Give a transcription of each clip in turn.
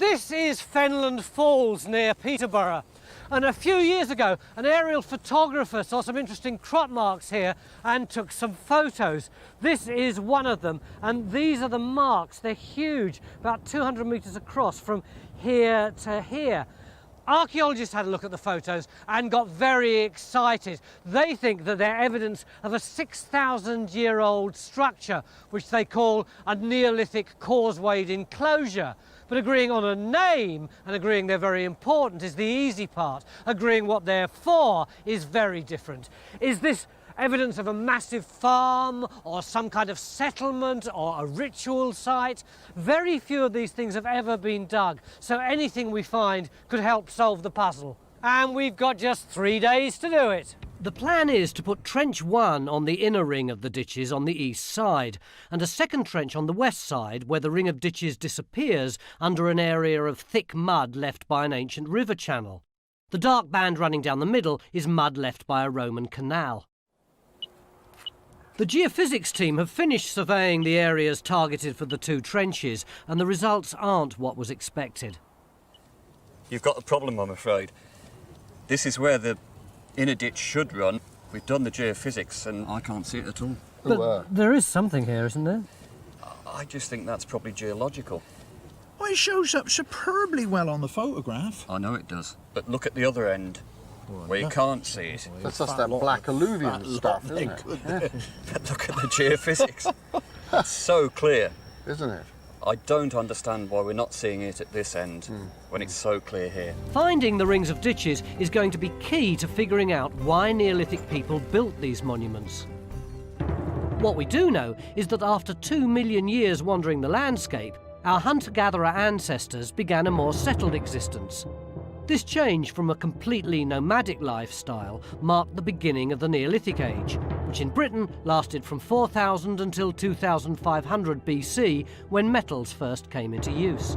This is Fenland Falls near Peterborough. And a few years ago, an aerial photographer saw some interesting crop marks here and took some photos. This is one of them, and these are the marks. They're huge, about 200 metres across from here to here. Archaeologists had a look at the photos and got very excited. They think that they're evidence of a 6,000-year-old structure, which they call a Neolithic causewayed enclosure. But agreeing on a name and agreeing they're very important is the easy part. Agreeing what they're for is very different. Is this evidence of a massive farm or some kind of settlement or a ritual site? Very few of these things have ever been dug, so anything we find could help solve the puzzle. And we've got just 3 days to do it. The plan is to put trench 1 on the inner ring of the ditches on the east side, and a second trench on the west side where the ring of ditches disappears under an area of thick mud left by an ancient river channel. The dark band running down the middle is mud left by a Roman canal. The geophysics team have finished surveying the areas targeted for the 2 trenches, and the results aren't what was expected. You've got a problem, I'm afraid. This is where the inner ditch should run. We've done the geophysics and I can't see it at all. But there is something here, isn't there? I just think that's probably geological. Well, it shows up superbly well on the photograph. I know it does. But look at the other end, where you can't see it. That's just that black alluvial stuff, isn't it? But look at the geophysics. It's so clear. Isn't it? I don't understand why we're not seeing it at this end when it's so clear here. Finding the rings of ditches is going to be key to figuring out why Neolithic people built these monuments. What we do know is that after 2 million years wandering the landscape, our hunter-gatherer ancestors began a more settled existence. This change from a completely nomadic lifestyle marked the beginning of the Neolithic Age, which in Britain lasted from 4000 until 2500 BC, when metals first came into use.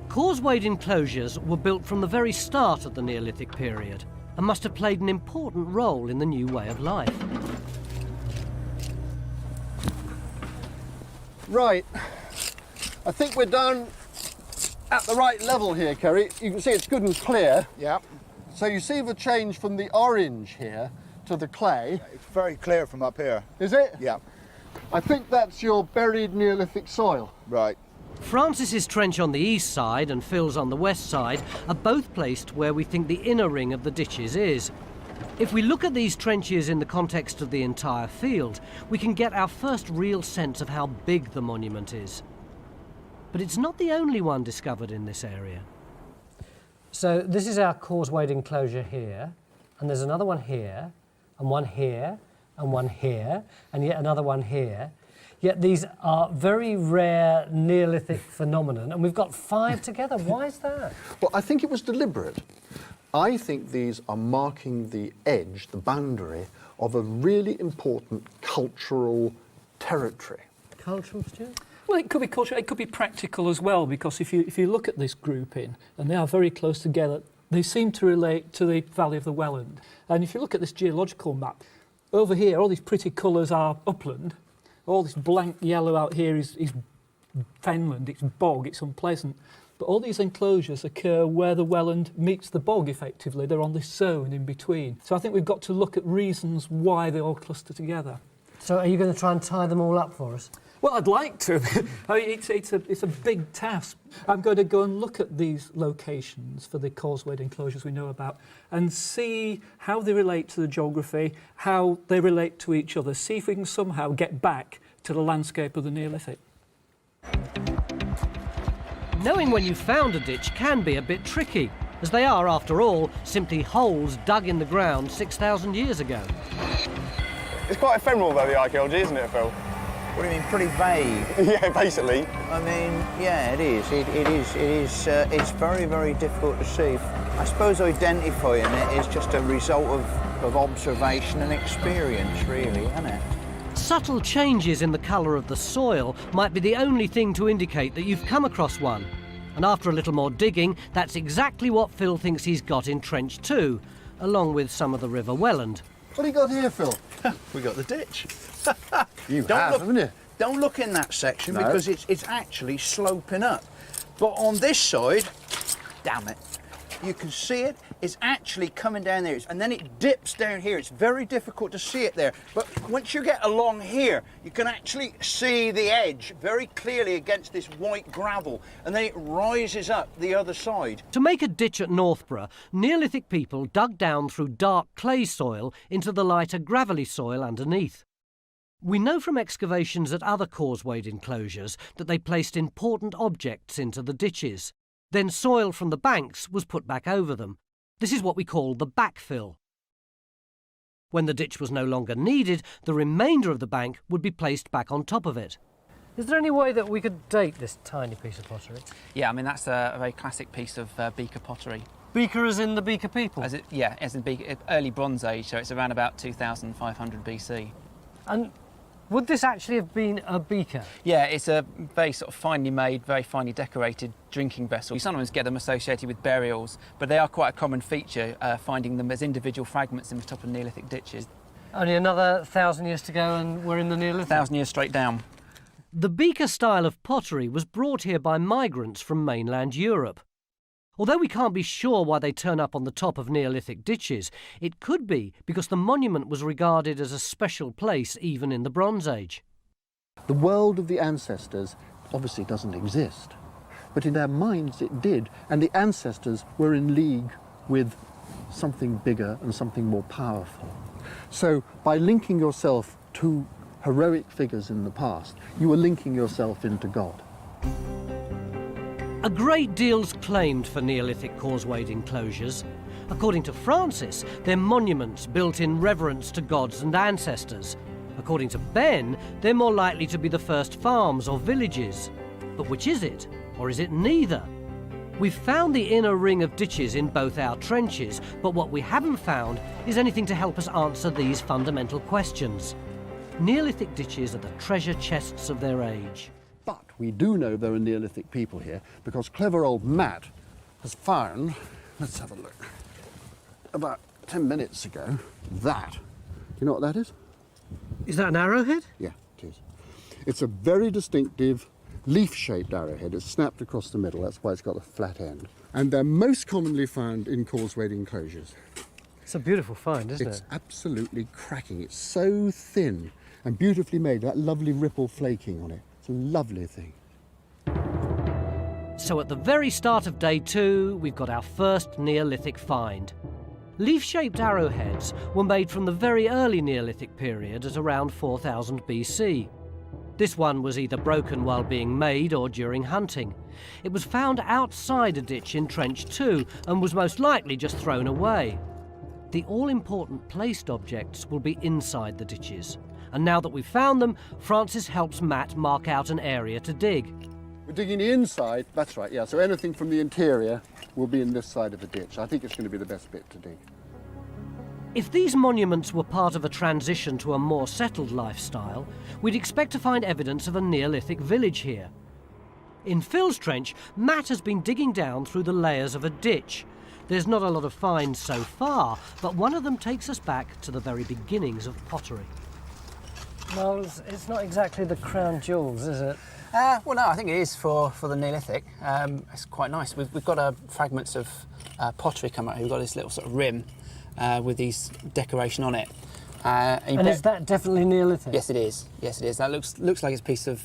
Causewayed enclosures were built from the very start of the Neolithic period and must have played an important role in the new way of life. Right. I think we're down at the right level here, Kerry. You can see it's good and clear. Yeah. So you see the change from the orange here to the clay. It's very clear from up here. Is it? Yeah. I think that's your buried Neolithic soil. Right. Francis's trench on the east side and Phil's on the west side are both placed where we think the inner ring of the ditches is. If we look at these trenches in the context of the entire field, we can get our first real sense of how big the monument is. But it's not the only one discovered in this area. So this is our causewayed enclosure here, and there's another one here, and one here, and one here, and yet another one here. Yet these are very rare Neolithic phenomenon, and we've got 5 together. Why is that? Well, I think it was deliberate. I think these are marking the edge, the boundary, of a really important cultural territory. Cultural, Stuart? Well, it could be cultural, it could be practical as well, because if you look at this grouping, and they are very close together, they seem to relate to the Valley of the Welland. And if you look at this geological map, over here, all these pretty colours are upland. All this blank yellow out here is fenland, it's bog, it's unpleasant. But all these enclosures occur where the Welland meets the bog, effectively. They're on this zone in between. So I think we've got to look at reasons why they all cluster together. So are you going to try and tie them all up for us? Well, I'd like to. I mean, it's a big task. I'm going to go and look at these locations for the causewayed enclosures we know about and see how they relate to the geography, how they relate to each other, see if we can somehow get back to the landscape of the Neolithic. Knowing when you found a ditch can be a bit tricky, as they are, after all, simply holes dug in the ground 6,000 years ago. It's quite ephemeral, though, the archaeology, isn't it, Phil? What do you mean, pretty vague? Yeah, basically. I mean, yeah, it is. It's very, very difficult to see. I suppose identifying it is just a result of observation and experience, really, isn't it? Subtle changes in the colour of the soil might be the only thing to indicate that you've come across one. And after a little more digging, that's exactly what Phil thinks he's got in Trench 2, along with some of the River Welland. What have you got here, Phil? We got the ditch. You have, haven't you? Don't look in that section because it's actually sloping up. But on this side, damn it, you can see it. It's actually coming down there, and then it dips down here. It's very difficult to see it there. But once you get along here, you can actually see the edge very clearly against this white gravel, and then it rises up the other side. To make a ditch at Northborough, Neolithic people dug down through dark clay soil into the lighter gravelly soil underneath. We know from excavations at other causewayed enclosures that they placed important objects into the ditches. Then soil from the banks was put back over them. This is what we call the backfill. When the ditch was no longer needed, the remainder of the bank would be placed back on top of it. Is there any way that we could date this tiny piece of pottery? Yeah, I mean, that's a very classic piece of beaker pottery. Beaker as in the Beaker people? As in beaker, early Bronze Age, so it's around about 2500 BC. And would this actually have been a beaker? Yeah, it's a very sort of finely made, very finely decorated drinking vessel. You sometimes get them associated with burials, but they are quite a common feature, finding them as individual fragments in the top of Neolithic ditches. Only another 1,000 years to go and we're in the Neolithic? 1,000 years straight down. The beaker style of pottery was brought here by migrants from mainland Europe. Although we can't be sure why they turn up on the top of Neolithic ditches, it could be because the monument was regarded as a special place even in the Bronze Age. The world of the ancestors obviously doesn't exist, but in their minds it did, and the ancestors were in league with something bigger and something more powerful. So by linking yourself to heroic figures in the past, you were linking yourself into God. A great deal's claimed for Neolithic causewayed enclosures. According to Francis, they're monuments built in reverence to gods and ancestors. According to Ben, they're more likely to be the first farms or villages. But which is it? Or is it neither? We've found the inner ring of ditches in both our trenches, but what we haven't found is anything to help us answer these fundamental questions. Neolithic ditches are the treasure chests of their age. But we do know there are Neolithic people here because clever old Matt has found, let's have a look, about 10 minutes ago, that. Do you know what that is? Is that an arrowhead? Yeah, it is. It's a very distinctive leaf-shaped arrowhead. It's snapped across the middle, that's why it's got a flat end. And they're most commonly found in causewayed enclosures. It's a beautiful find, isn't it? It's absolutely cracking. It's so thin and beautifully made, that lovely ripple flaking on it. It's a lovely thing. So at the very start of day 2, we've got our first Neolithic find. Leaf-shaped arrowheads were made from the very early Neolithic period at around 4000 BC. This one was either broken while being made or during hunting. It was found outside a ditch in Trench 2 and was most likely just thrown away. The all-important placed objects will be inside the ditches. And now that we've found them, Francis helps Matt mark out an area to dig. We're digging the inside, that's right, yeah, so anything from the interior will be in this side of the ditch. I think it's going to be the best bit to dig. If these monuments were part of a transition to a more settled lifestyle, we'd expect to find evidence of a Neolithic village here. In Phil's trench, Matt has been digging down through the layers of a ditch. There's not a lot of finds so far, but one of them takes us back to the very beginnings of pottery. Well, it's not exactly the crown jewels, is it? Well, no, I think it is for the Neolithic. It's quite nice. We've got fragments of pottery come out here. We've got this little sort of rim with these decoration on it. And is that definitely Neolithic? Yes, it is. Yes, it is. That looks like it's a piece of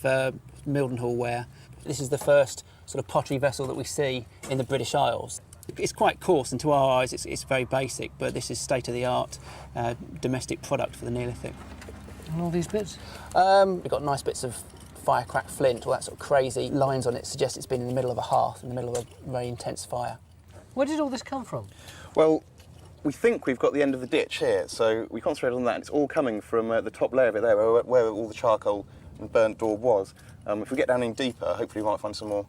Mildenhall ware. This is the first sort of pottery vessel that we see in the British Isles. It's quite coarse, and to our eyes it's very basic, but this is state-of-the-art domestic product for the Neolithic. And all these bits? We've got nice bits of fire-cracked flint, all that sort of crazy lines on it suggest it's been in the middle of a hearth, in the middle of a very intense fire. Where did all this come from? Well, we think we've got the end of the ditch here, so we concentrated on that. It's all coming from the top layer of it there, where all the charcoal and burnt daub was. If we get down in deeper, hopefully we might find some more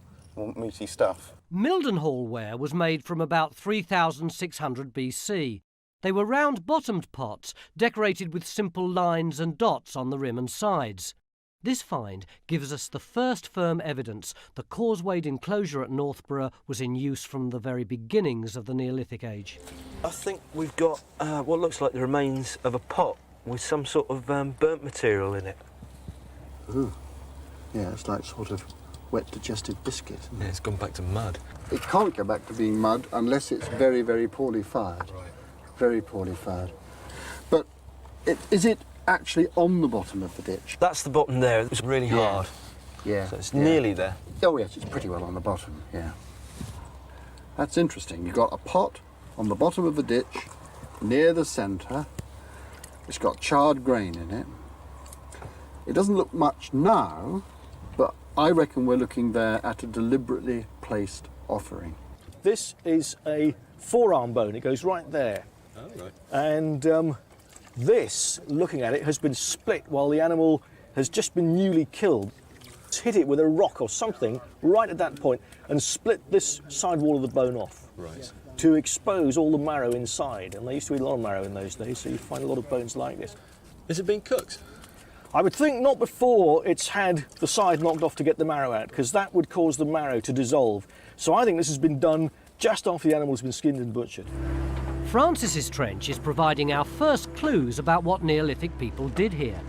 meaty stuff. Mildenhall ware was made from about 3600 BC. They were round-bottomed pots, decorated with simple lines and dots on the rim and sides. This find gives us the first firm evidence the causewayed enclosure at Northborough was in use from the very beginnings of the Neolithic age. I think we've got what looks like the remains of a pot with some sort of burnt material in it. Ooh. Yeah, it's like sort of wet digested biscuit. Yeah, it's gone back to mud. It can't go back to being mud unless it's very, very poorly fired. Right. Very poorly fired. But is it actually on the bottom of the ditch? That's the bottom there. It's really hard. Yeah. So it's nearly there. Oh, yes, it's pretty well on the bottom, yeah. That's interesting. You've got a pot on the bottom of the ditch, near the centre. It's got charred grain in it. It doesn't look much now, but I reckon we're looking there at a deliberately placed offering. This is a forearm bone. It goes right there. Oh, right. And this, looking at it, has been split while the animal has just been newly killed. It's hit it with a rock or something right at that point and split this side wall of the bone off. Right. To expose all the marrow inside. And they used to eat a lot of marrow in those days, so you find a lot of bones like this. Is it being cooked? I would think not before it's had the side knocked off to get the marrow out, because that would cause the marrow to dissolve. So I think this has been done just after the animal's been skinned and butchered. Francis's trench is providing our first clues about what Neolithic people did here.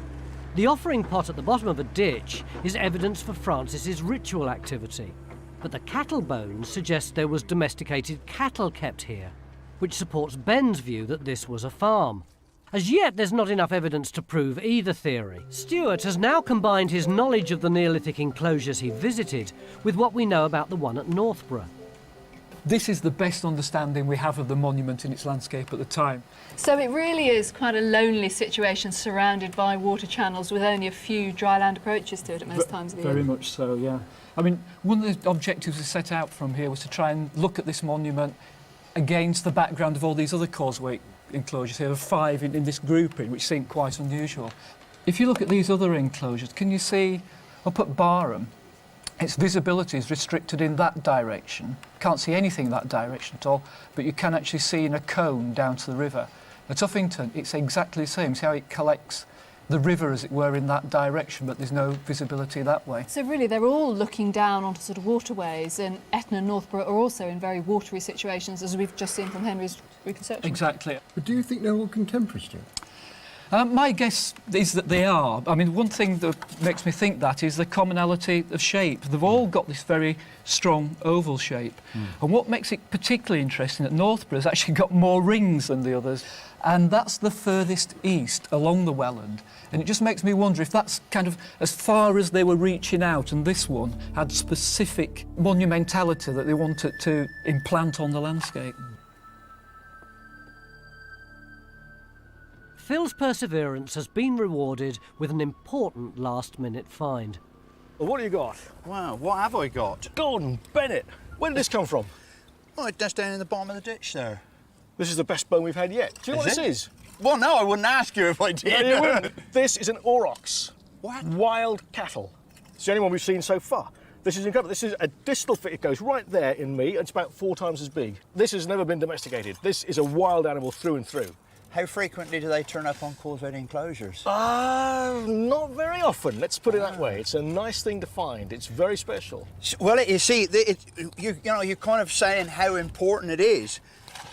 The offering pot at the bottom of a ditch is evidence for Francis's ritual activity. But the cattle bones suggest there was domesticated cattle kept here, which supports Ben's view that this was a farm. As yet, there's not enough evidence to prove either theory. Stuart has now combined his knowledge of the Neolithic enclosures he visited with what we know about the one at Northborough. This is the best understanding we have of the monument in its landscape at the time. So it really is quite a lonely situation, surrounded by water channels with only a few dry land approaches to it at most times of the year. Very much so, yeah. I mean, one of the objectives we set out from here was to try and look at this monument against the background of all these other causeway enclosures here, of 5 in this grouping, which seemed quite unusual. If you look at these other enclosures, can you see up at Barham, its visibility is restricted in that direction. Can't see anything in that direction at all, but you can actually see in a cone down to the river. At Uffington, it's exactly the same. See how it collects the river, as it were, in that direction, but there's no visibility that way. So really they're all looking down onto sort of waterways, and Etna and Northborough are also in very watery situations, as we've just seen from Henry's reconstruction. Exactly. But do you think they're all contemporary, Stuart? My guess is that they are. I mean, one thing that makes me think that is the commonality of shape. They've all got this very strong oval shape. And what makes it particularly interesting that Northborough has actually got more rings than the others, and that's the furthest east along the Welland. And it just makes me wonder if that's kind of as far as they were reaching out, and this one had specific monumentality that they wanted to implant on the landscape. Phil's perseverance has been rewarded with an important last-minute find. Well, what do you got? Wow, what have I got? Gordon Bennett. Where did this come from? Oh, that's down in the bottom of the ditch there. This is the best bone we've had yet. Do you know what this is? Well, no, I wouldn't ask you if I did. No, you wouldn't. This is an aurochs. What? Wild cattle. It's the only one we've seen so far. This is incredible. This is a distal fit. It goes right there in me. It's about 4 times as big. This has never been domesticated. This is a wild animal through and through. How frequently do they turn up on causeway enclosures? Not very often, let's put it that way. It's a nice thing to find. It's very special. Well, you see, you know, you're kind of saying how important it is.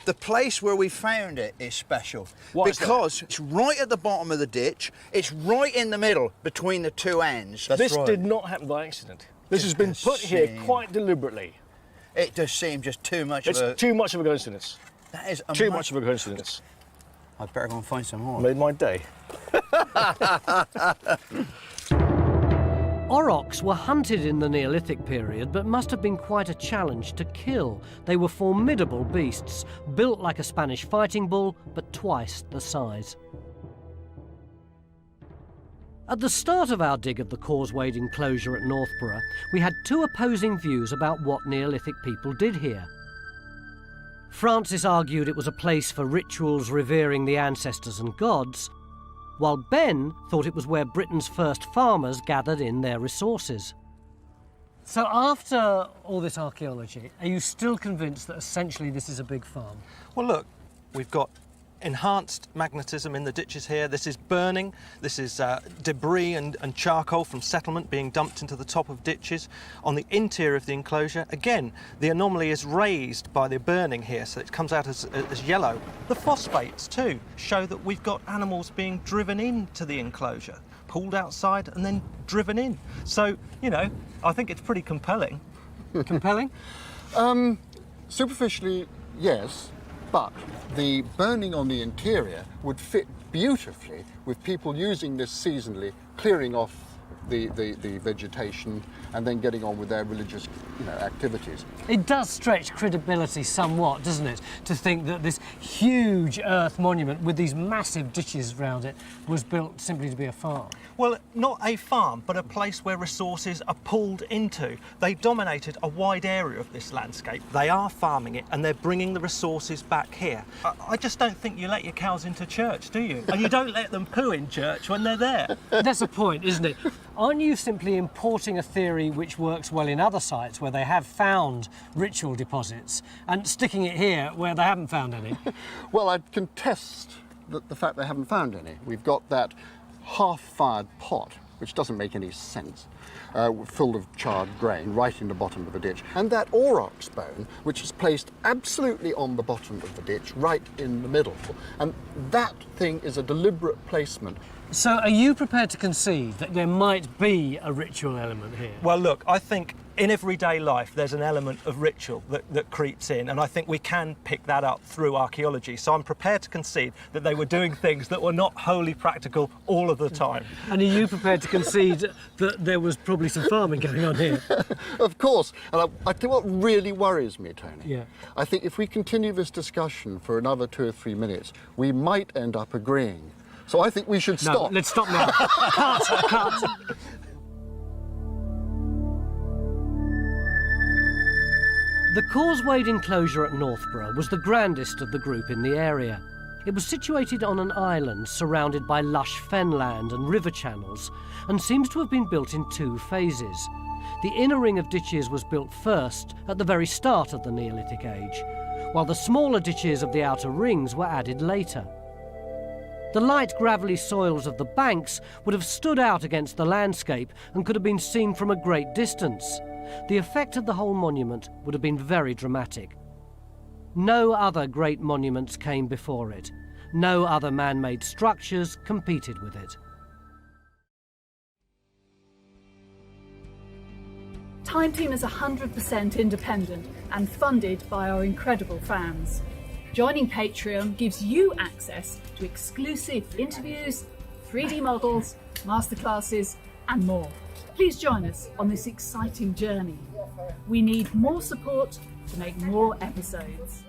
The place where we found it is special. Why is that? Because it's right at the bottom of the ditch. It's right in the middle between the 2 ends. This did not happen by accident. This has been put here quite deliberately. It does seem just too much It's too much of a coincidence. That is too much of a coincidence. I'd better go and find some more. Made my day. Aurochs were hunted in the Neolithic period, but must have been quite a challenge to kill. They were formidable beasts, built like a Spanish fighting bull, but twice the size. At the start of our dig of the causewayed enclosure at Northborough, we had 2 opposing views about what Neolithic people did here. Francis argued it was a place for rituals revering the ancestors and gods, while Ben thought it was where Britain's first farmers gathered in their resources. So after all this archaeology, are you still convinced that essentially this is a big farm? Well, look, we've got enhanced magnetism in the ditches here. This is burning. This is debris and charcoal from settlement being dumped into the top of ditches. On the interior of the enclosure, again, the anomaly is raised by the burning here, so it comes out as yellow. The phosphates, too, show that we've got animals being driven into the enclosure. pulled outside and then driven in. So, you know, I think it's pretty compelling. Compelling? Superficially, yes, but the burning on the interior would fit beautifully with people using this seasonally, clearing off the vegetation and then getting on with their religious, activities. It does stretch credibility somewhat, doesn't it, to think that this huge earth monument with these massive ditches around it was built simply to be a farm. Well, not a farm, but a place where resources are pulled into. They dominated a wide area of this landscape. They are farming it, and they're bringing the resources back here. I just don't think you let your cows into church, do you? And you don't let them poo in church when they're there. That's the point, isn't it? Aren't you simply importing a theory which works well in other sites where they have found ritual deposits and sticking it here where they haven't found any? Well, I'd contest the fact they haven't found any. We've got that half-fired pot, which doesn't make any sense, full of charred grain right in the bottom of the ditch, and that aurochs bone, which is placed absolutely on the bottom of the ditch, right in the middle. And that thing is a deliberate placement. So are you prepared to concede that there might be a ritual element here? Well, look, I think in everyday life there's an element of ritual that creeps in, and I think we can pick that up through archaeology. So I'm prepared to concede that they were doing things that were not wholly practical all of the time. And are you prepared to concede that there was probably some farming going on here? Of course. And I tell you what really worries me, Tony. Yeah. I think if we continue this discussion for another 2 or 3 minutes, we might end up agreeing. So I think we should stop. No, let's stop now. Cut. The causewayed enclosure at Northborough was the grandest of the group in the area. It was situated on an island surrounded by lush fenland and river channels, and seems to have been built in 2 phases. The inner ring of ditches was built first at the very start of the Neolithic age, while the smaller ditches of the outer rings were added later. The light gravelly soils of the banks would have stood out against the landscape and could have been seen from a great distance. The effect of the whole monument would have been very dramatic. No other great monuments came before it. No other man-made structures competed with it. Time Team is 100% independent and funded by our incredible fans. Joining Patreon gives you access to exclusive interviews, 3D models, masterclasses, and more. Please join us on this exciting journey. We need more support to make more episodes.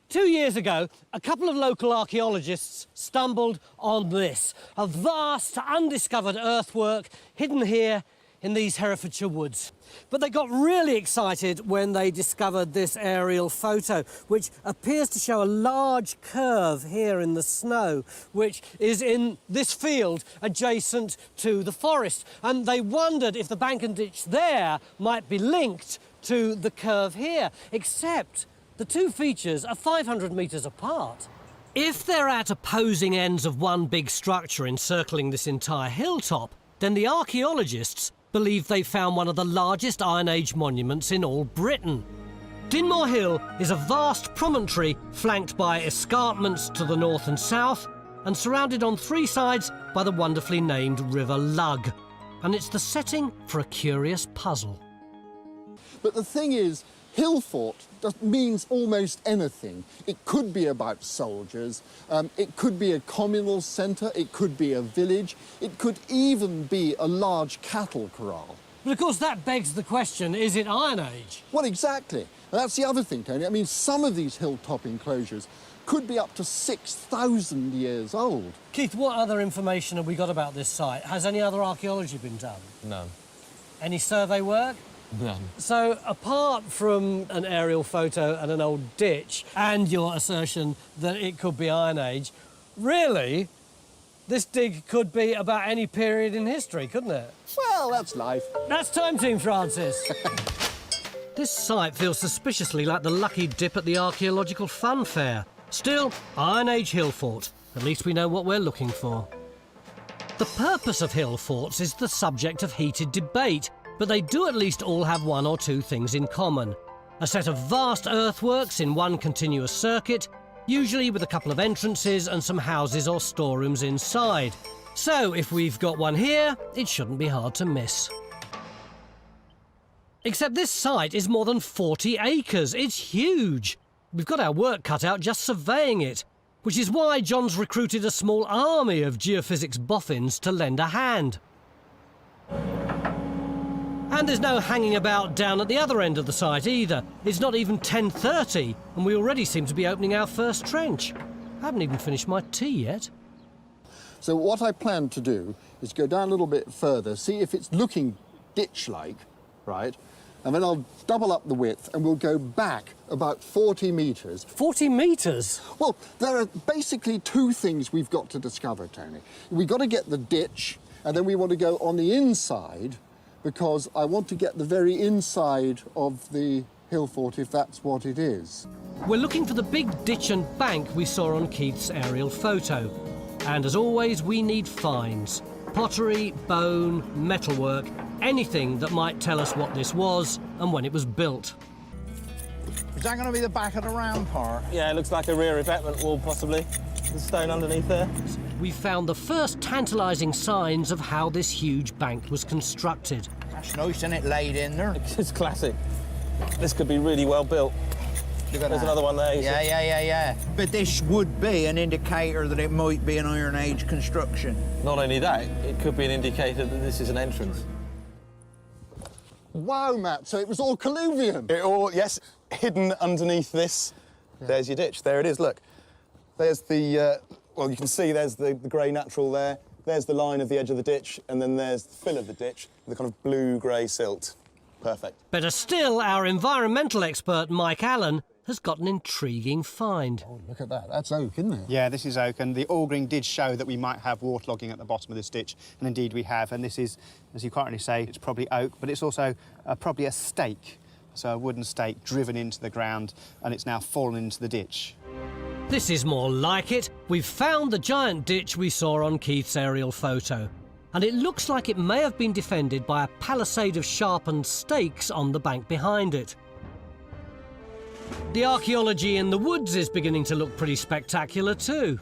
2 years ago, a couple of local archaeologists stumbled on this, a vast undiscovered earthwork hidden here in these Herefordshire woods. But they got really excited when they discovered this aerial photo, which appears to show a large curve here in the snow, which is in this field adjacent to the forest. And they wondered if the bank and ditch there might be linked to the curve here, except the 2 features are 500 metres apart. If they're at opposing ends of one big structure encircling this entire hilltop, then the archaeologists believe they found one of the largest Iron Age monuments in all Britain. Dinmore Hill is a vast promontory flanked by escarpments to the north and south and surrounded on 3 sides by the wonderfully named River Lugg. And it's the setting for a curious puzzle. But the thing is, hill fort means almost anything. It could be about soldiers, it could be a communal centre, it could be a village, it could even be a large cattle corral. But of course that begs the question, is it Iron Age? Well, exactly. And that's the other thing, Tony. I mean, some of these hilltop enclosures could be up to 6,000 years old. Keith, what other information have we got about this site? Has any other archaeology been done? None. Any survey work? None. So, apart from an aerial photo and an old ditch, and your assertion that it could be Iron Age, really, this dig could be about any period in history, couldn't it? Well, that's life. That's Time Team, Francis. This site feels suspiciously like the lucky dip at the archaeological fun fair. Still, Iron Age hill fort. At least we know what we're looking for. The purpose of hill forts is the subject of heated debate, but they do at least all have 1 or 2 things in common. A set of vast earthworks in one continuous circuit, usually with a couple of entrances and some houses or storerooms inside. So if we've got one here, it shouldn't be hard to miss. Except this site is more than 40 acres. It's huge. We've got our work cut out just surveying it, which is why John's recruited a small army of geophysics boffins to lend a hand. And there's no hanging about down at the other end of the site either. It's not even 10:30, and we already seem to be opening our first trench. I haven't even finished my tea yet. So what I plan to do is go down a little bit further, see if it's looking ditch-like, right? And then I'll double up the width and we'll go back about 40 metres. 40 metres? Well, there are basically two things we've got to discover, Tony. We've got to get the ditch, and then we want to go on the inside, because I want to get the very inside of the hill fort, if that's what it is. We're looking for the big ditch and bank we saw on Keith's aerial photo. And as always, we need finds. Pottery, bone, metalwork, anything that might tell us what this was and when it was built. Is that going to be the back of the rampart? Yeah, it looks like a rear abetment wall, possibly. The stone underneath there. We found the first tantalising signs of how this huge bank was constructed. That's nice, isn't it, laid in there? It's classic. This could be really well built. Look at There's that. another one there. Yeah. But this would be an indicator that it might be an Iron Age construction. Not only that, it could be an indicator that this is an entrance. Wow, Matt, so it was all colluvium. It all, yes, hidden underneath this. Yeah. There's your ditch. There it is, look. There's the, well, you can see there's the grey natural there. There's the line of the edge of the ditch, and then there's the fill of the ditch, the kind of blue-grey silt. Perfect. Better still, our environmental expert, Mike Allen, has got an intriguing find. Oh, look at that. That's oak, isn't it? Yeah, this is oak, and the augering did show that we might have waterlogging at the bottom of this ditch, and indeed we have. And this is, as you quite rightly say, it's probably oak, but it's also probably a stake, so a wooden stake driven into the ground, and it's now fallen into the ditch. This is more like it. We've found the giant ditch we saw on Keith's aerial photo, and it looks like it may have been defended by a palisade of sharpened stakes on the bank behind it. The archaeology in the woods is beginning to look pretty spectacular too.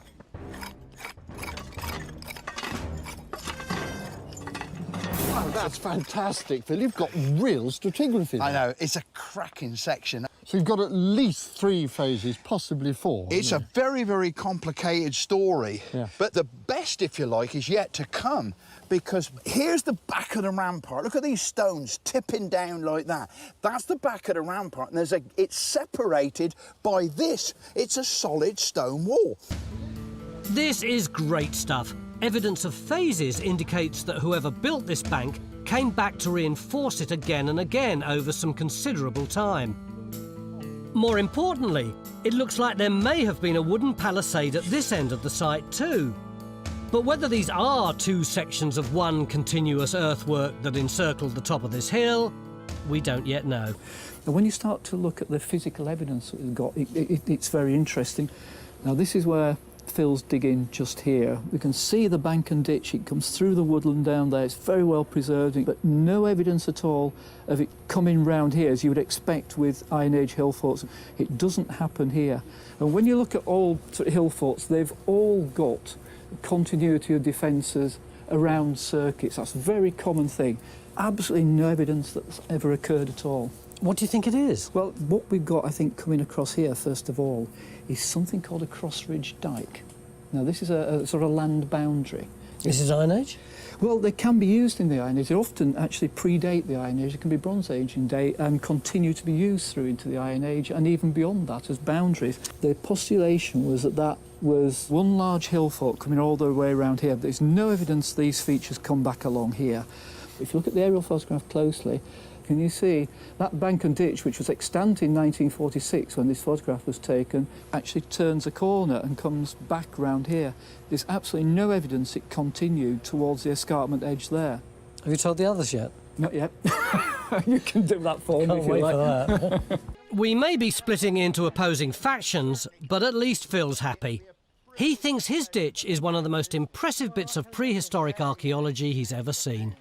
Wow, that's fantastic, Phil. You've got real stratigraphy there. I know, it's a cracking section. So you've got at least 3 phases, possibly 4. It's a very, very complicated story. Yeah. But the best, if you like, is yet to come, because here's the back of the rampart. Look at these stones tipping down like that. That's the back of the rampart, and it's separated by this. It's a solid stone wall. This is great stuff. Evidence of phases indicates that whoever built this bank came back to reinforce it again and again over some considerable time. More importantly, it looks like there may have been a wooden palisade at this end of the site too. But whether these are 2 sections of one continuous earthwork that encircled the top of this hill, we don't yet know. And when you start to look at the physical evidence that we've got, it's very interesting. Now, this is where Phil's digging just here. We can see the bank and ditch. It comes through the woodland down there. It's very well preserved, but no evidence at all of it coming round here, as you would expect with Iron Age hill forts. It doesn't happen here. And when you look at all hill forts, they've all got continuity of defences around circuits. That's a very common thing. Absolutely no evidence that's ever occurred at all. What do you think it is? Well, what we've got, I think, coming across here, first of all, is something called a cross-ridge dyke. Now, this is a sort of land boundary. This is Iron Age? Well, they can be used in the Iron Age. They often actually predate the Iron Age. It can be Bronze Age in date and continue to be used through into the Iron Age and even beyond that as boundaries. The postulation was that that was one large hill fort coming all the way around here. There's no evidence these features come back along here. If you look at the aerial photograph closely, can you see that bank and ditch, which was extant in 1946 when this photograph was taken, actually turns a corner and comes back round here. There's absolutely no evidence it continued towards the escarpment edge there. Have you told the others yet? Not yet. You can do that for me Can't if you wait like. for that. We may be splitting into opposing factions, but at least Phil's happy. He thinks his ditch is one of the most impressive bits of prehistoric archaeology he's ever seen.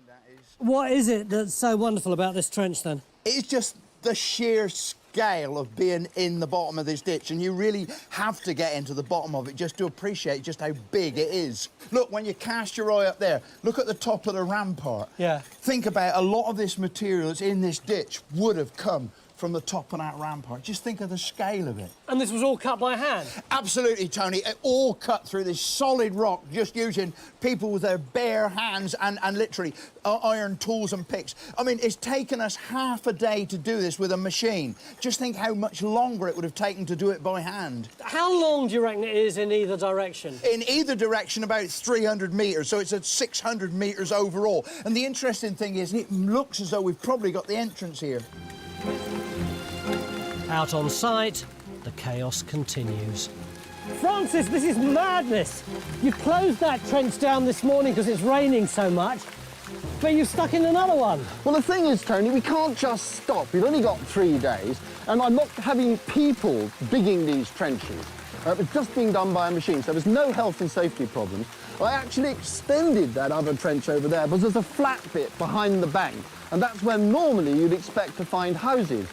What is it that's so wonderful about this trench, then? It's just the sheer scale of being in the bottom of this ditch, and you really have to get into the bottom of it just to appreciate just how big it is. Look, when you cast your eye up there, look at the top of the rampart. Yeah. Think about a lot of this material that's in this ditch would have come from the top of that rampart. Just think of the scale of it. And this was all cut by hand? Absolutely, Tony. It all cut through this solid rock, just using people with their bare hands and literally iron tools and picks. I mean, it's taken us half a day to do this with a machine. Just think how much longer it would have taken to do it by hand. How long do you reckon it is in either direction? In either direction, about 300 metres, so it's at 600 metres overall. And the interesting thing is, it looks as though we've probably got the entrance here. Out on site, the chaos continues. Francis, this is madness! You closed that trench down this morning because it's raining so much, but you've stuck in another one. Well, the thing is, Tony, we can't just stop. We've only got 3 days, and I'm not having people digging these trenches. It's just being done by a machine, so there's no health and safety problems. I actually extended that other trench over there because there's a flat bit behind the bank, and that's where normally you'd expect to find houses.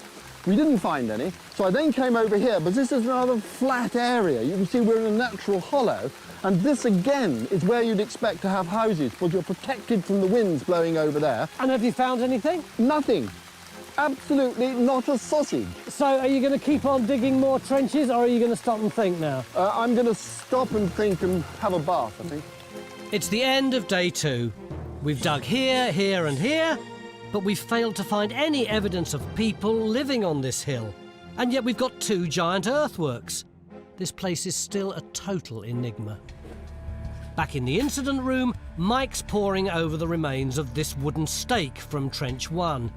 We didn't find any, so I then came over here, but this is another flat area. You can see we're in a natural hollow, and this again is where you'd expect to have houses, because you're protected from the winds blowing over there. And have you found anything? Nothing. Absolutely not a sausage. So are you going to keep on digging more trenches, or are you going to stop and think now? I'm going to stop and think and have a bath, I think. It's the end of day 2. We've dug here, here and here, but we've failed to find any evidence of people living on this hill. And yet we've got 2 giant earthworks. This place is still a total enigma. Back in the incident room, Mike's poring over the remains of this wooden stake from Trench 1.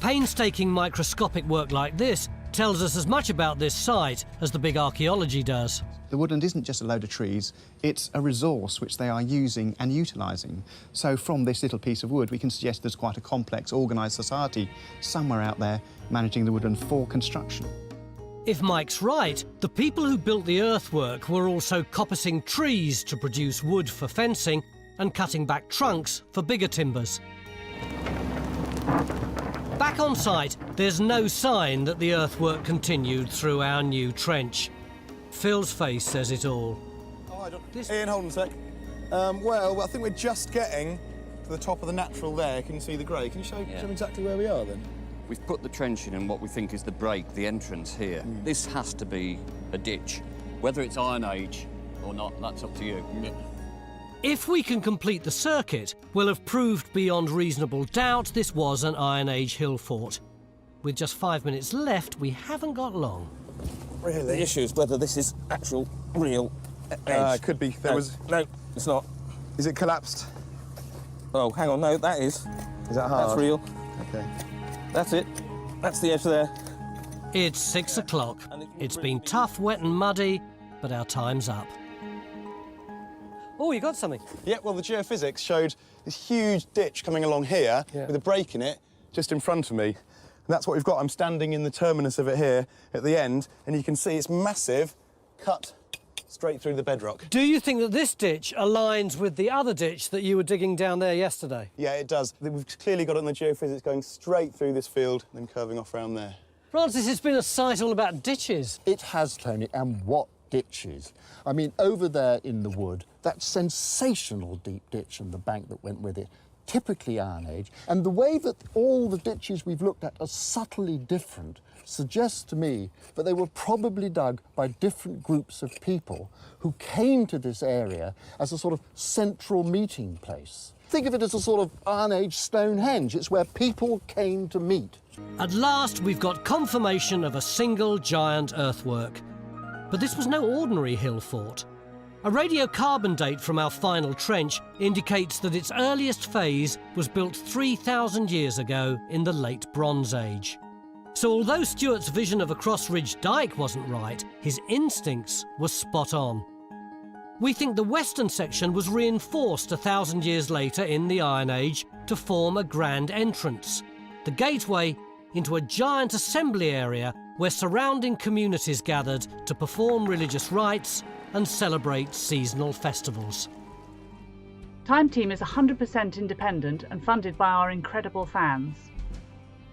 Painstaking microscopic work like this tells us as much about this site as the big archaeology does. The woodland isn't just a load of trees, it's a resource which they are using and utilising. So from this little piece of wood, we can suggest there's quite a complex, organised society somewhere out there managing the woodland for construction. If Mike's right, the people who built the earthwork were also coppicing trees to produce wood for fencing and cutting back trunks for bigger timbers. Back on site, there's no sign that the earthwork continued through our new trench. Phil's face says it all. Oh, Ian, hold on a sec. Well, I think we're just getting to the top of the natural there. Can you see the grey? Can you show me exactly where we are then? We've put the trench in what we think is the break, the entrance here. This has to be a ditch. Whether it's Iron Age or not, that's up to you. If we can complete the circuit, we'll have proved beyond reasonable doubt this was an Iron Age hill fort. With just 5 minutes left, we haven't got long. Really? The issue is whether this is actual, real edge. Could be. No, it's not. Is it collapsed? Oh, hang on, no, that is. Is that hard? That's real. Okay. That's it. That's the edge there. It's 6 o'clock. It's been tough, wet and muddy, but our time's up. Oh, you got something? Yeah, well, the geophysics showed this huge ditch coming along here with a break in it just in front of me. And that's what we've got. I'm standing in the terminus of it here at the end, and you can see it's massive, cut straight through the bedrock. Do you think that this ditch aligns with the other ditch that you were digging down there yesterday? Yeah, it does. We've clearly got it in the geophysics going straight through this field, then curving off around there. Francis, it's been a site all about ditches. It has, Tony, and what ditches. I mean, over there in the wood, that sensational deep ditch and the bank that went with it, typically Iron Age, and the way that all the ditches we've looked at are subtly different suggests to me that they were probably dug by different groups of people who came to this area as a sort of central meeting place. Think of it as a sort of Iron Age Stonehenge. It's where people came to meet. At last, we've got confirmation of a single giant earthwork. But this was no ordinary hill fort. A radiocarbon date from our final trench indicates that its earliest phase was built 3,000 years ago in the late Bronze Age. So although Stuart's vision of a cross-ridge dike wasn't right, his instincts were spot on. We think the western section was reinforced 1,000 years later in the Iron Age to form a grand entrance, the gateway into a giant assembly area where surrounding communities gathered to perform religious rites and celebrate seasonal festivals. Time Team is 100% independent and funded by our incredible fans.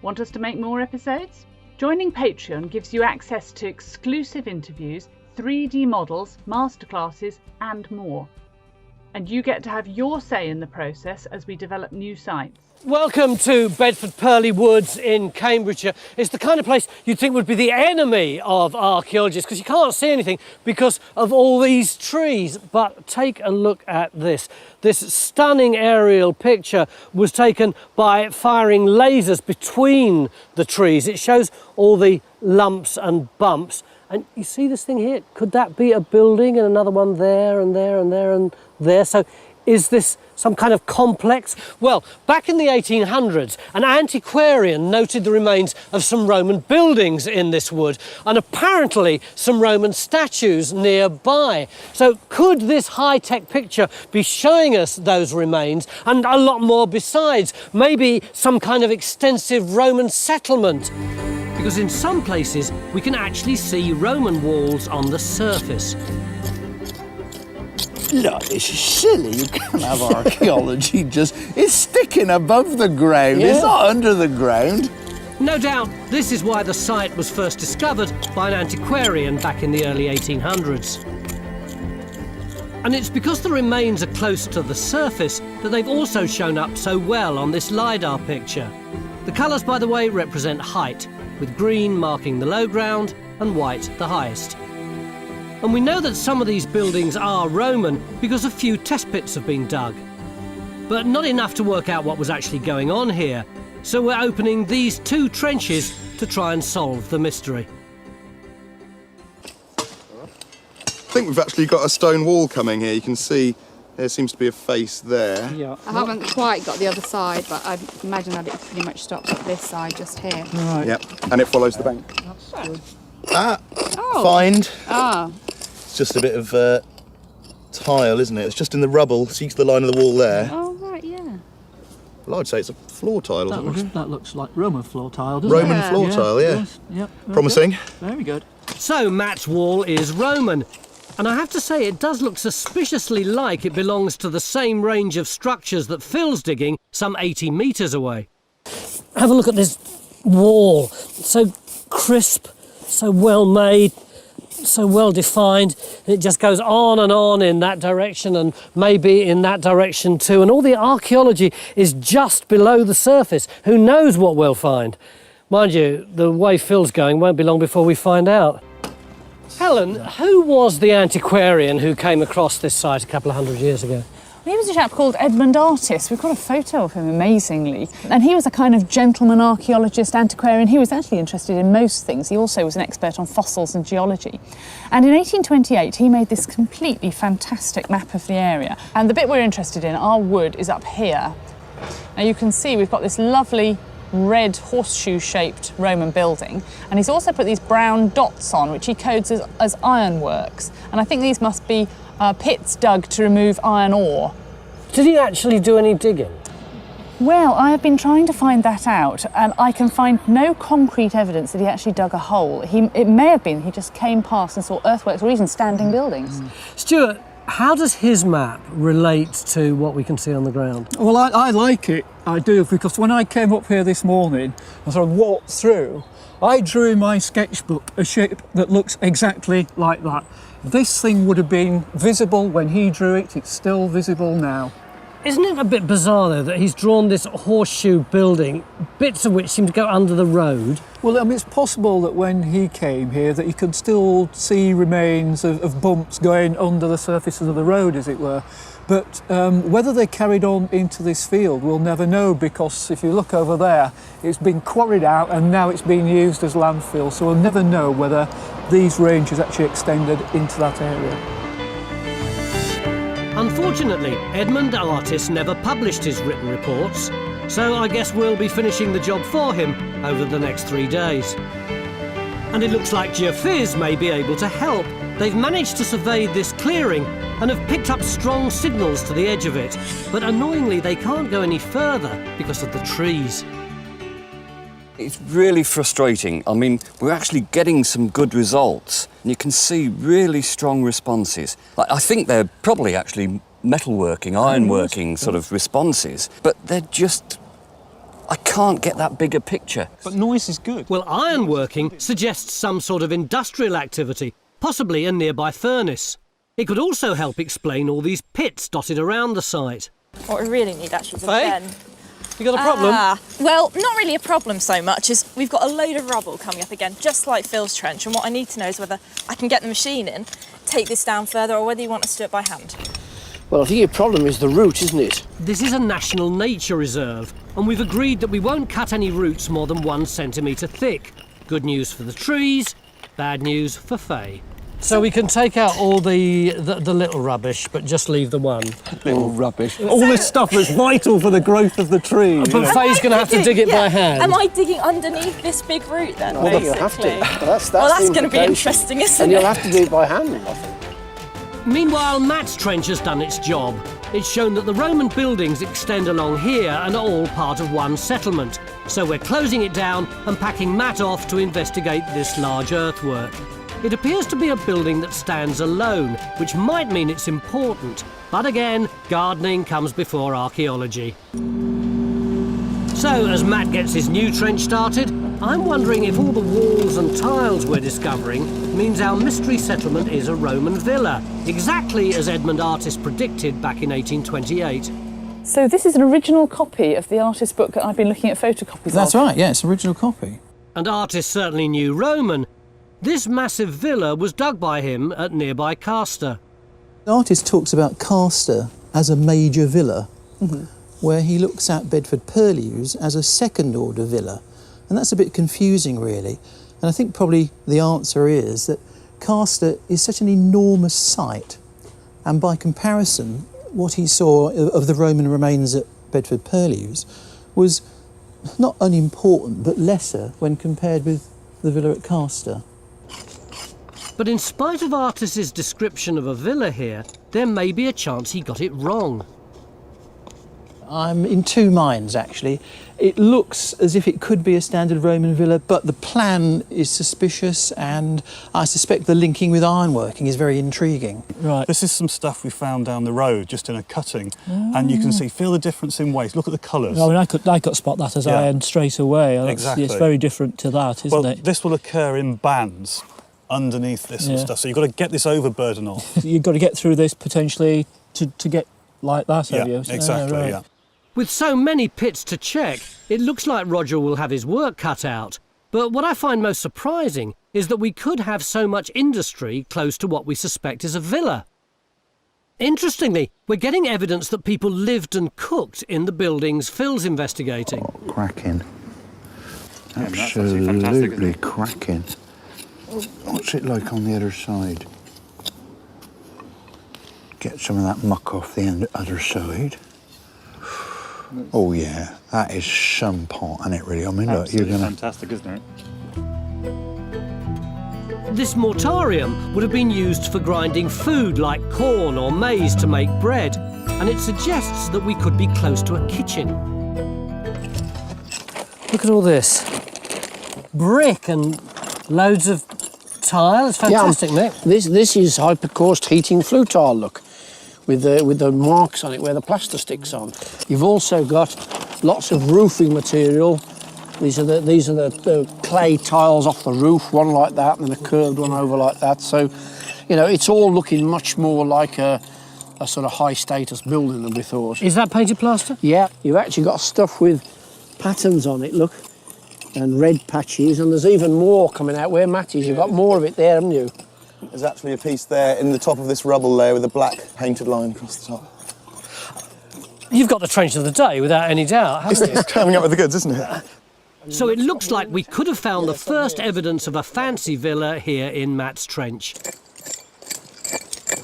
Want us to make more episodes? Joining Patreon gives you access to exclusive interviews, 3D models, masterclasses and more. And you get to have your say in the process as we develop new sites. Welcome to Bedford Purley Woods in Cambridgeshire. It's the kind of place you'd think would be the enemy of archaeologists because you can't see anything because of all these trees. But take a look at this. This stunning aerial picture was taken by firing lasers between the trees. It shows all the lumps and bumps. And you see this thing here? Could that be a building and another one there and there and there and there? So is this some kind of complex? Well, back in the 1800s, an antiquarian noted the remains of some Roman buildings in this wood and apparently some Roman statues nearby. So could this high-tech picture be showing us those remains and a lot more besides? Maybe some kind of extensive Roman settlement? Because in some places we can actually see Roman walls on the surface. Look, this is silly. You can't have archaeology it's sticking above the ground. Yeah. It's not under the ground. No doubt this is why the site was first discovered by an antiquarian back in the early 1800s. And it's because the remains are close to the surface that they've also shown up so well on this LiDAR picture. The colours, by the way, represent height, with green marking the low ground and white the highest. And we know that some of these buildings are Roman because a few test pits have been dug. But not enough to work out what was actually going on here. So we're opening these two trenches to try and solve the mystery. I think we've actually got a stone wall coming here. You can see there seems to be a face there. Yeah. I haven't quite got the other side, but I imagine that it pretty much stops at this side just here. Right. Yep, and it follows the bank. That's good. Oh. Find. Ah. It's just a bit of tile, isn't it? It's just in the rubble. See the line of the wall there? Oh, right, yeah. Well, I'd say it's a floor tile. That looks like Roman floor tile, doesn't it? Roman floor tile, yeah. Yes, yep, Promising. Good. Very good. So Matt's wall is Roman. And I have to say, it does look suspiciously like it belongs to the same range of structures that Phil's digging some 80 metres away. Have a look at this wall. So crisp, so well made, so well defined. It just goes on and on in that direction and maybe in that direction too. And all the archaeology is just below the surface. Who knows what we'll find? Mind you, the way Phil's going won't be long before we find out. Helen, who was the antiquarian who came across this site a couple of 100 years ago? He was a chap called Edmund Artis. We've got a photo of him, amazingly. And he was a kind of gentleman archaeologist, antiquarian. He was actually interested in most things. He also was an expert on fossils and geology. And in 1828, he made this completely fantastic map of the area. And the bit we're interested in, our wood, is up here. Now you can see we've got this lovely red horseshoe-shaped Roman building, and he's also put these brown dots on, which he codes as ironworks. And I think these must be pits dug to remove iron ore. Did he actually do any digging? Well, I have been trying to find that out, and I can find no concrete evidence that he actually dug a hole. It may have been he just came past and saw earthworks or even standing buildings. Stuart, how does his map relate to what we can see on the ground? Well, I like it, I do, because when I came up here this morning and sort of walked through, I drew in my sketchbook a shape that looks exactly like that. This thing would have been visible when he drew it, it's still visible now. Isn't it a bit bizarre, though, that he's drawn this horseshoe building, bits of which seem to go under the road? Well, I mean, it's possible that when he came here that he could still see remains of bumps going under the surfaces of the road, as it were. But whether they carried on into this field, we'll never know, because if you look over there, it's been quarried out and now it's being used as landfill, so we'll never know whether these ranges actually extended into that area. Unfortunately, Edmund Artis never published his written reports, so I guess we'll be finishing the job for him over the next 3 days. And it looks like Geophysics may be able to help. They've managed to survey this clearing and have picked up strong signals to the edge of it, but annoyingly they can't go any further because of the trees. It's really frustrating. I mean, we're actually getting some good results, and you can see really strong responses. I think they're probably actually metalworking, ironworking sort of responses, but they're just I can't get that bigger picture. But noise is good. Well, ironworking suggests some sort of industrial activity, possibly a nearby furnace. It could also help explain all these pits dotted around the site. What we really need actually is a Faye? pen. You got a problem? Well, not really a problem so much as we've got a load of rubble coming up again, just like Phil's trench, and what I need to know is whether I can get the machine in, take this down further, or whether you want us to do it by hand. Well, I think your problem is the root, isn't it? This is a national nature reserve, and we've agreed that we won't cut any roots more than 1 centimetre thick. Good news for the trees, bad news for Faye. So we can take out all the little rubbish, but just leave the one. Little rubbish. All this stuff that's vital for the growth of the trees. But Faye's going to have to dig it by hand. Am I digging underneath this big root then? Well, you have to. That's that's going to be interesting, isn't and it? you'll have to do it by hand, I think. Meanwhile, Matt's trench has done its job. It's shown that the Roman buildings extend along here and are all part of one settlement. So we're closing it down and packing Matt off to investigate this large earthwork. It appears to be a building that stands alone, which might mean it's important. But again, gardening comes before archaeology. So, as Matt gets his new trench started, I'm wondering if all the walls and tiles we're discovering means our mystery settlement is a Roman villa, exactly as Edmund Artist predicted back in 1828. So this is an original copy of the artist book that I've been looking at photocopies of. That's right, yeah, it's an original copy. And Artist certainly knew Roman. This massive villa was dug by him at nearby Castor. The artist talks about Castor as a major villa, where he looks at Bedford Purlieus as a second-order villa. And that's a bit confusing, really. And I think probably the answer is that Castor is such an enormous site, and by comparison, what he saw of the Roman remains at Bedford Purlieus was not unimportant, but lesser when compared with the villa at Castor. But in spite of Artist's description of a villa here, there may be a chance he got it wrong. I'm in two minds, actually. It looks as if it could be a standard Roman villa, but the plan is suspicious, and I suspect the linking with ironworking is very intriguing. Right. This is some stuff we found down the road, just in a cutting, and you can feel the difference in weight. Look at the colours. I mean, I could spot that as iron straight away. Exactly. It's very different to that, isn't it? This will occur in bands underneath this and stuff, so you've got to get this overburden off. You've got to get through this potentially to get like that, have you? Exactly, right. yeah. With so many pits to check, it looks like Roger will have his work cut out. But what I find most surprising is that we could have so much industry close to what we suspect is a villa. Interestingly, we're getting evidence that people lived and cooked in the buildings Phil's investigating. Cracking. Absolutely fantastic, isn't it? Cracking. What's it like on the other side? Get some of that muck off the other side. Oh yeah, that is some pot, isn't it, really? I mean, look, you're gonna... fantastic, isn't it? This mortarium would have been used for grinding food like corn or maize to make bread, and it suggests that we could be close to a kitchen. Look at all this. Brick and loads of tile. It's fantastic, Nick. This is hypercaust heating flue tile, look, with the marks on it where the plaster sticks on. You've also got lots of roofing material. These are the clay tiles off the roof, one like that, and then a curved one over like that. So, you know, it's all looking much more like a sort of high status building than we thought. Is that painted plaster? Yeah, you've actually got stuff with patterns on it, look, and red patches, and there's even more coming out where Matt is. You've got more of it there, haven't you? There's actually a piece there in the top of this rubble layer with a black painted line across the top. You've got the trench of the day without any doubt, haven't you? It's coming up with the goods, isn't it? So it looks like we could have found the first evidence of a fancy villa here in Matt's trench.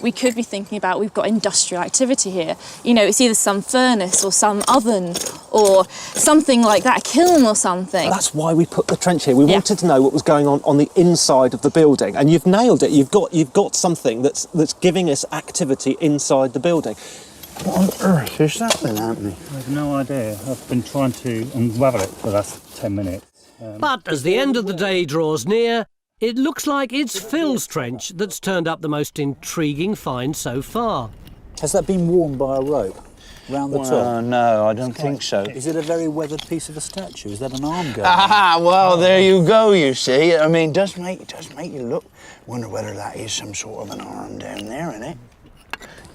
We could be thinking about, we've got industrial activity here. You know, it's either some furnace or some oven or something like that, a kiln or something. That's why we put the trench here. We wanted to know what was going on the inside of the building, and you've nailed it. You've got something that's giving us activity inside the building. What on earth is that then, Anthony? I have no idea. I've been trying to unravel it for the last 10 minutes. But as the end of the day draws near, it looks like it's Phil's trench that's turned up the most intriguing find so far. Has that been worn by a rope? round the Well, top? no, I don't think so. Is it a very weathered piece of a statue? Is that an arm going? Ah, well, there you go, you see. I mean, it does make you look. Wonder whether that is some sort of an arm down there, isn't it?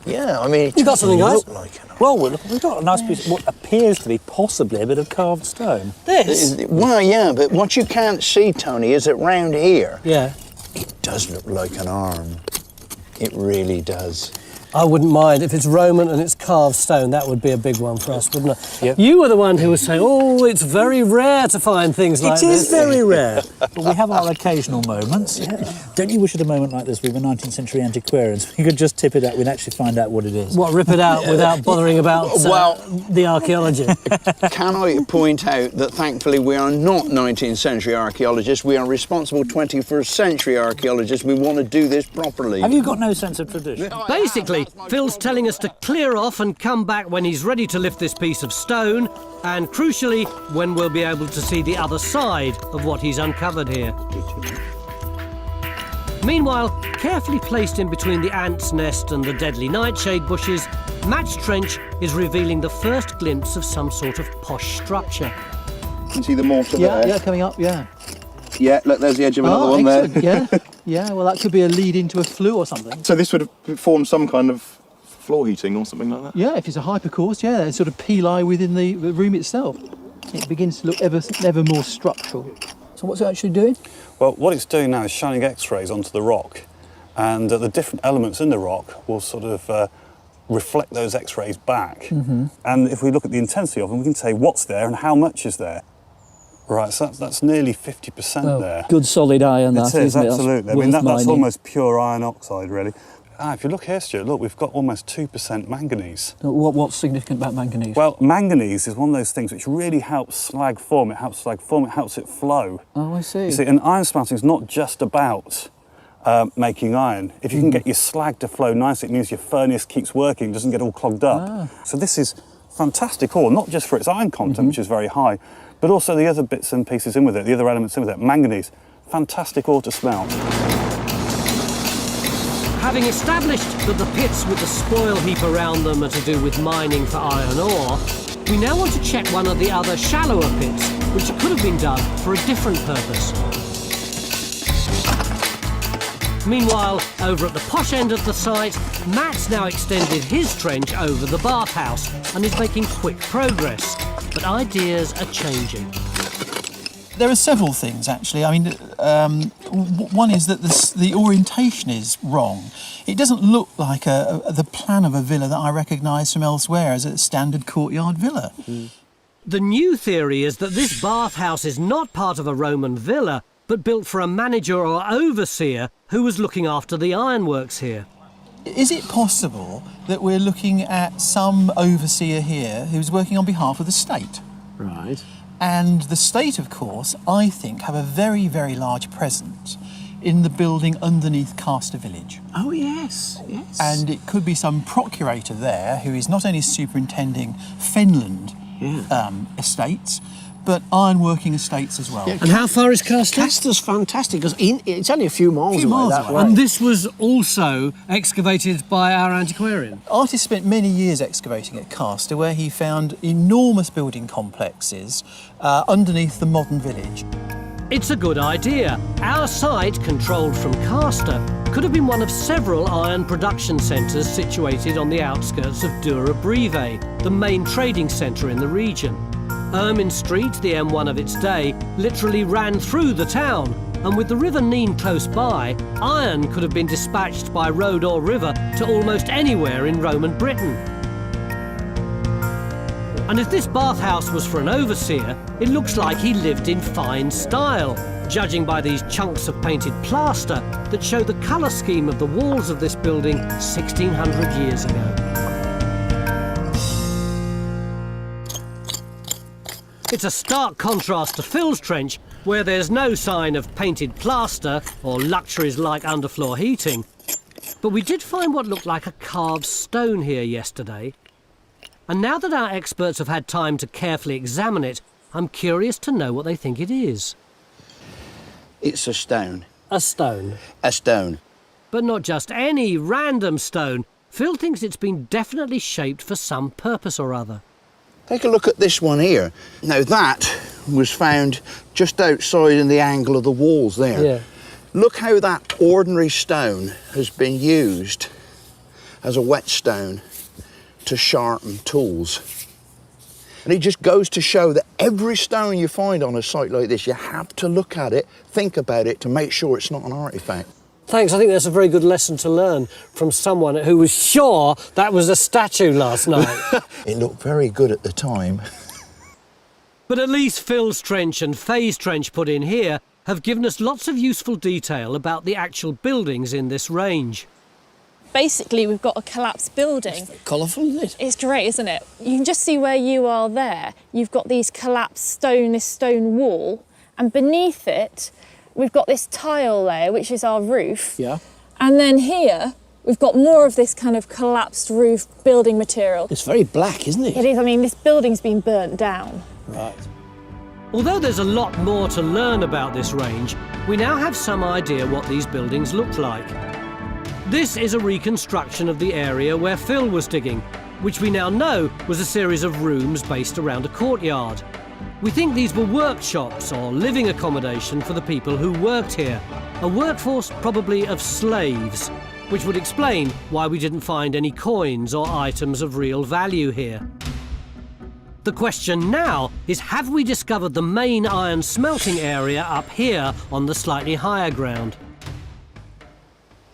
Yeah, I mean, You got something, guys? look like an arm. Well, we've got a nice piece of what appears to be possibly a bit of carved stone. Well, yeah, but what you can't see, Tony, is that round here, Yeah. it does look like an arm. It really does. I wouldn't mind. If it's Roman and it's carved stone, that would be a big one for us, wouldn't it? Yep. You were the one who was saying, oh, it's very rare to find things like It this. is very rare, but we have our occasional moments. Yeah. Don't you wish at a moment like this we were 19th century antiquarians? We could just tip it out, we'd actually find out what it is. What, rip it out without bothering about the archaeology? Can I point out that thankfully we are not 19th century archaeologists, we are responsible 21st century archaeologists. We want to do this properly. Have you got no sense of tradition? Basically, Phil's telling us to clear off and come back when he's ready to lift this piece of stone, and crucially, when we'll be able to see the other side of what he's uncovered here. Meanwhile, carefully placed in between the ant's nest and the deadly nightshade bushes, Matt's trench is revealing the first glimpse of some sort of posh structure. You can see the mortar there. Yeah, coming up, yeah. Yeah, look, there's the edge of another one there. Yeah, yeah, well, that could be a lead into a flue or something. So this would have formed some kind of floor heating or something like that? Yeah, if it's a hypercourse, yeah, they sort of peli within the room itself. It begins to look ever more structural. So what's it actually doing? Well, what it's doing now is shining X-rays onto the rock, and the different elements in the rock will sort of reflect those X-rays back. Mm-hmm. And if we look at the intensity of them, we can say what's there and how much is there. Right, so that's nearly 50% there. Good solid iron, that, it is, isn't it? absolutely. I That's mean, that's mining. almost pure iron oxide, really. If you look here, Stuart, look, we've got almost 2% manganese. What's significant about manganese? Well, manganese is one of those things which really helps slag form. It helps slag form, it helps it flow. Oh, I see. You see, and iron smelting is not just about making iron. If you can get your slag to flow nicely, it means your furnace keeps working, doesn't get all clogged up. So this is fantastic ore, not just for its iron content, which is very high, but also the other bits and pieces in with it, the other elements in with it. Manganese, fantastic ore to smelt. Having established that the pits with the spoil heap around them are to do with mining for iron ore, we now want to check one of the other shallower pits, which could have been dug for a different purpose. Meanwhile, over at the posh end of the site, Matt's now extended his trench over the bathhouse and is making quick progress. But ideas are changing. There are several things, actually. I mean, one is that the orientation is wrong. It doesn't look like the plan of a villa that I recognise from elsewhere as a standard courtyard villa. The new theory is that this bathhouse is not part of a Roman villa, but built for a manager or overseer who was looking after the ironworks here. Is it possible that we're looking at some overseer here who's working on behalf of the state? Right. And the state, of course, I think, have a very, very large presence in the building underneath Castor Village. Oh, yes, yes. And it could be some procurator there who is not only superintending Fenland estates, but ironworking estates as well. Yeah, And how far is Castor? Castor's fantastic, because it's only a few miles away that way. And this was also excavated by our antiquarian. Artist spent many years excavating at Castor, where he found enormous building complexes underneath the modern village. It's a good idea. Our site, controlled from Castor, could have been one of several iron production centres situated on the outskirts of Dura-Brive, the main trading centre in the region. Ermine Street, the M1 of its day, literally ran through the town, and with the River Nene close by, iron could have been dispatched by road or river to almost anywhere in Roman Britain. And if this bathhouse was for an overseer, it looks like he lived in fine style, judging by these chunks of painted plaster that show the colour scheme of the walls of this building 1600 years ago. It's a stark contrast to Phil's trench, where there's no sign of painted plaster or luxuries like underfloor heating. But we did find what looked like a carved stone here yesterday. And now that our experts have had time to carefully examine it, I'm curious to know what they think it is. It's a stone. A stone? A stone. But not just any random stone. Phil thinks it's been definitely shaped for some purpose or other. Take a look at this one here. Now that was found just outside in the angle of the walls there. Yeah. Look how that ordinary stone has been used as a whetstone to sharpen tools. And it just goes to show that every stone you find on a site like this, you have to look at it, think about it to make sure it's not an artefact. Thanks, I think that's a very good lesson to learn from someone who was sure that was a statue last night. It looked very good at the time. But at least Phil's trench and Faye's trench put in here have given us lots of useful detail about the actual buildings in this range. Basically, we've got a collapsed building. Colourful, isn't it? It's great, isn't it? You can just see where you are there. You've got these collapsed this stone wall, and beneath it, we've got this tile layer, which is our roof. Yeah. And then here, we've got more of this kind of collapsed roof building material. It's very black, isn't it? It is. I mean, this building's been burnt down. Right. Although there's a lot more to learn about this range, we now have some idea what these buildings looked like. This is a reconstruction of the area where Phil was digging, which we now know was a series of rooms based around a courtyard. We think these were workshops or living accommodation for the people who worked here, a workforce probably of slaves, which would explain why we didn't find any coins or items of real value here. The question now is, have we discovered the main iron smelting area up here on the slightly higher ground?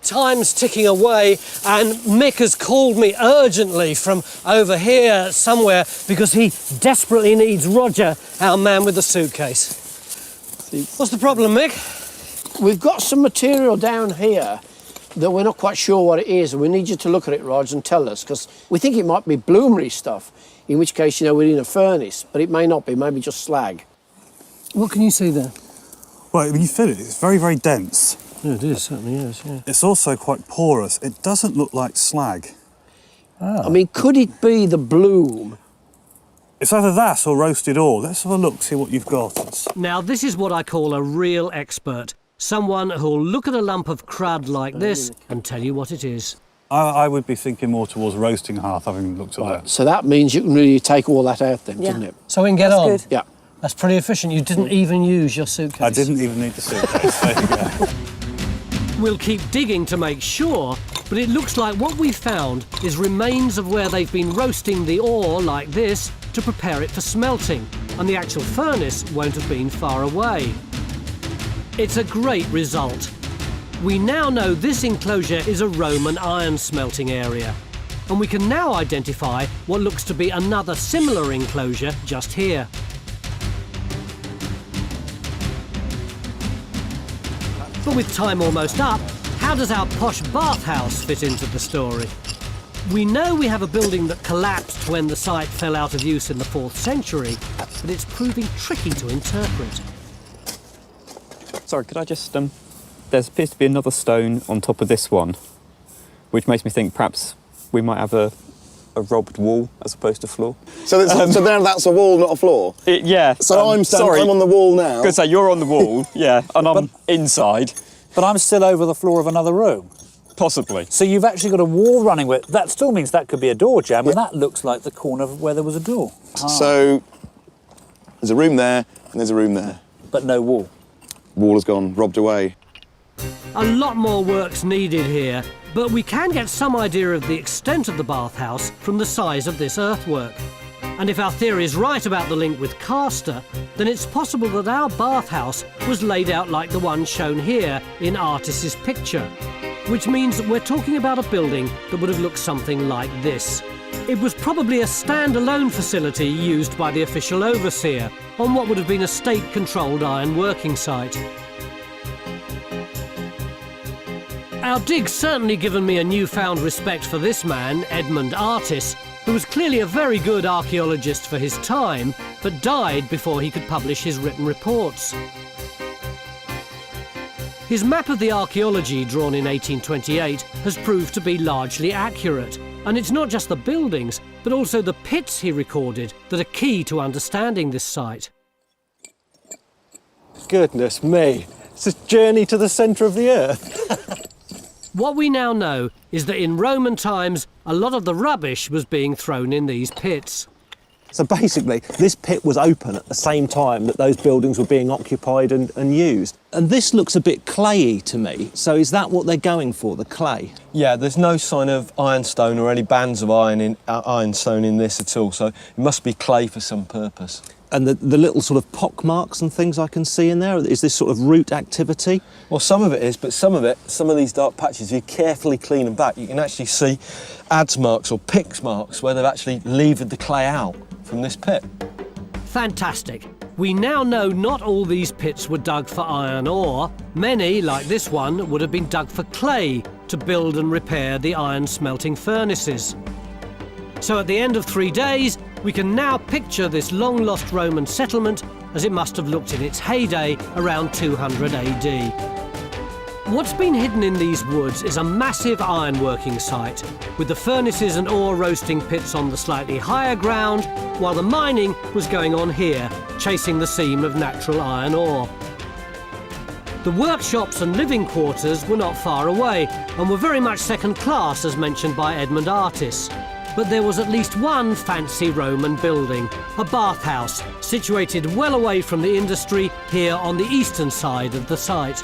Time's ticking away, and Mick has called me urgently from over here somewhere because he desperately needs Roger, our man with the suitcase. What's the problem, Mick? We've got some material down here that we're not quite sure what it is, and we need you to look at it, Rog, and tell us, because we think it might be bloomery stuff, in which case, you know, we're in a furnace, but it may not be, maybe just slag. What can you see there? Well, when you feel it, it's very, very dense. Yeah, it is, certainly is, yeah. It's also quite porous. It doesn't look like slag. I mean, could it be the bloom? It's either that or roasted ore. Let's have a look, see what you've got. Now, this is what I call a real expert. Someone who'll look at a lump of crud like this and tell you what it is. I would be thinking more towards roasting hearth, having looked at that. So that means you can really take all that out then, doesn't it? So we can get on? Yeah. That's pretty efficient. You didn't even use your suitcase. I didn't even need the suitcase. There you go. We'll keep digging to make sure, but it looks like what we found is remains of where they've been roasting the ore like this to prepare it for smelting, and the actual furnace won't have been far away. It's a great result. We now know this enclosure is a Roman iron smelting area, and we can now identify what looks to be another similar enclosure just here. But with time almost up, how does our posh bathhouse fit into the story? We know we have a building that collapsed when the site fell out of use in the 4th century, but it's proving tricky to interpret. Sorry, could I just... there appears to be another stone on top of this one, which makes me think perhaps we might have a robbed wall as opposed to floor. So, so there, that's a wall, not a floor? Yeah. So I'm on the wall now. Good, so you're on the wall, yeah, and I'm inside. But I'm still over the floor of another room. Possibly. So you've actually got a wall running with... That still means that could be a door jam, and that looks like the corner where there was a door. So there's a room there, and there's a room there. But no wall. Wall has gone, robbed away. A lot more work's needed here, but we can get some idea of the extent of the bathhouse from the size of this earthwork. And if our theory is right about the link with Castor, then it's possible that our bathhouse was laid out like the one shown here in Artis's picture, which means that we're talking about a building that would have looked something like this. It was probably a standalone facility used by the official overseer on what would have been a state-controlled iron working site. Our dig's certainly given me a newfound respect for this man, Edmund Artis, who was clearly a very good archaeologist for his time, but died before he could publish his written reports. His map of the Archaeology, drawn in 1828, has proved to be largely accurate, and it's not just the buildings, but also the pits he recorded that are key to understanding this site. Goodness me, it's a journey to the centre of the earth. What we now know is that in Roman times, a lot of the rubbish was being thrown in these pits. So basically, this pit was open at the same time that those buildings were being occupied and used. And this looks a bit clayey to me. So is that what they're going for, the clay? Yeah, there's no sign of ironstone or any bands of ironstone in this at all, so it must be clay for some purpose. And the little sort of pock marks and things I can see in there, is this sort of root activity? Well, some of it is, but some of these dark patches, if you carefully clean them back, you can actually see adze marks or pick marks where they've actually levered the clay out from this pit. Fantastic. We now know not all these pits were dug for iron ore. Many, like this one, would have been dug for clay to build and repair the iron smelting furnaces. So at the end of 3 days, we can now picture this long-lost Roman settlement as it must have looked in its heyday around 200 AD. What's been hidden in these woods is a massive ironworking site, with the furnaces and ore roasting pits on the slightly higher ground, while the mining was going on here, chasing the seam of natural iron ore. The workshops and living quarters were not far away, and were very much second class, as mentioned by Edmund Artis. But there was at least one fancy Roman building, a bathhouse, situated well away from the industry here on the eastern side of the site.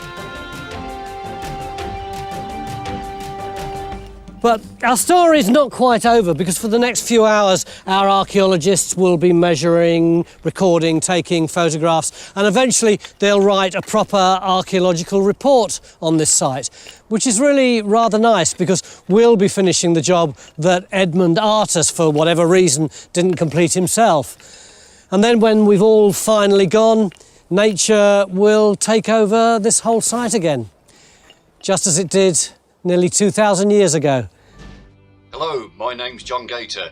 But our story is not quite over, because for the next few hours our archaeologists will be measuring, recording, taking photographs, and eventually they'll write a proper archaeological report on this site, which is really rather nice because we'll be finishing the job that Edmund Artis, for whatever reason, didn't complete himself. And then when we've all finally gone, nature will take over this whole site again, just as it did nearly 2,000 years ago. Hello, my name's John Gator.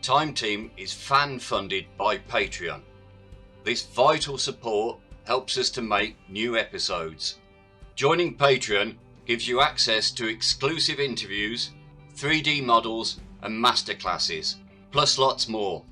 Time Team is fan-funded by Patreon. This vital support helps us to make new episodes. Joining Patreon gives you access to exclusive interviews, 3D models and masterclasses, plus lots more.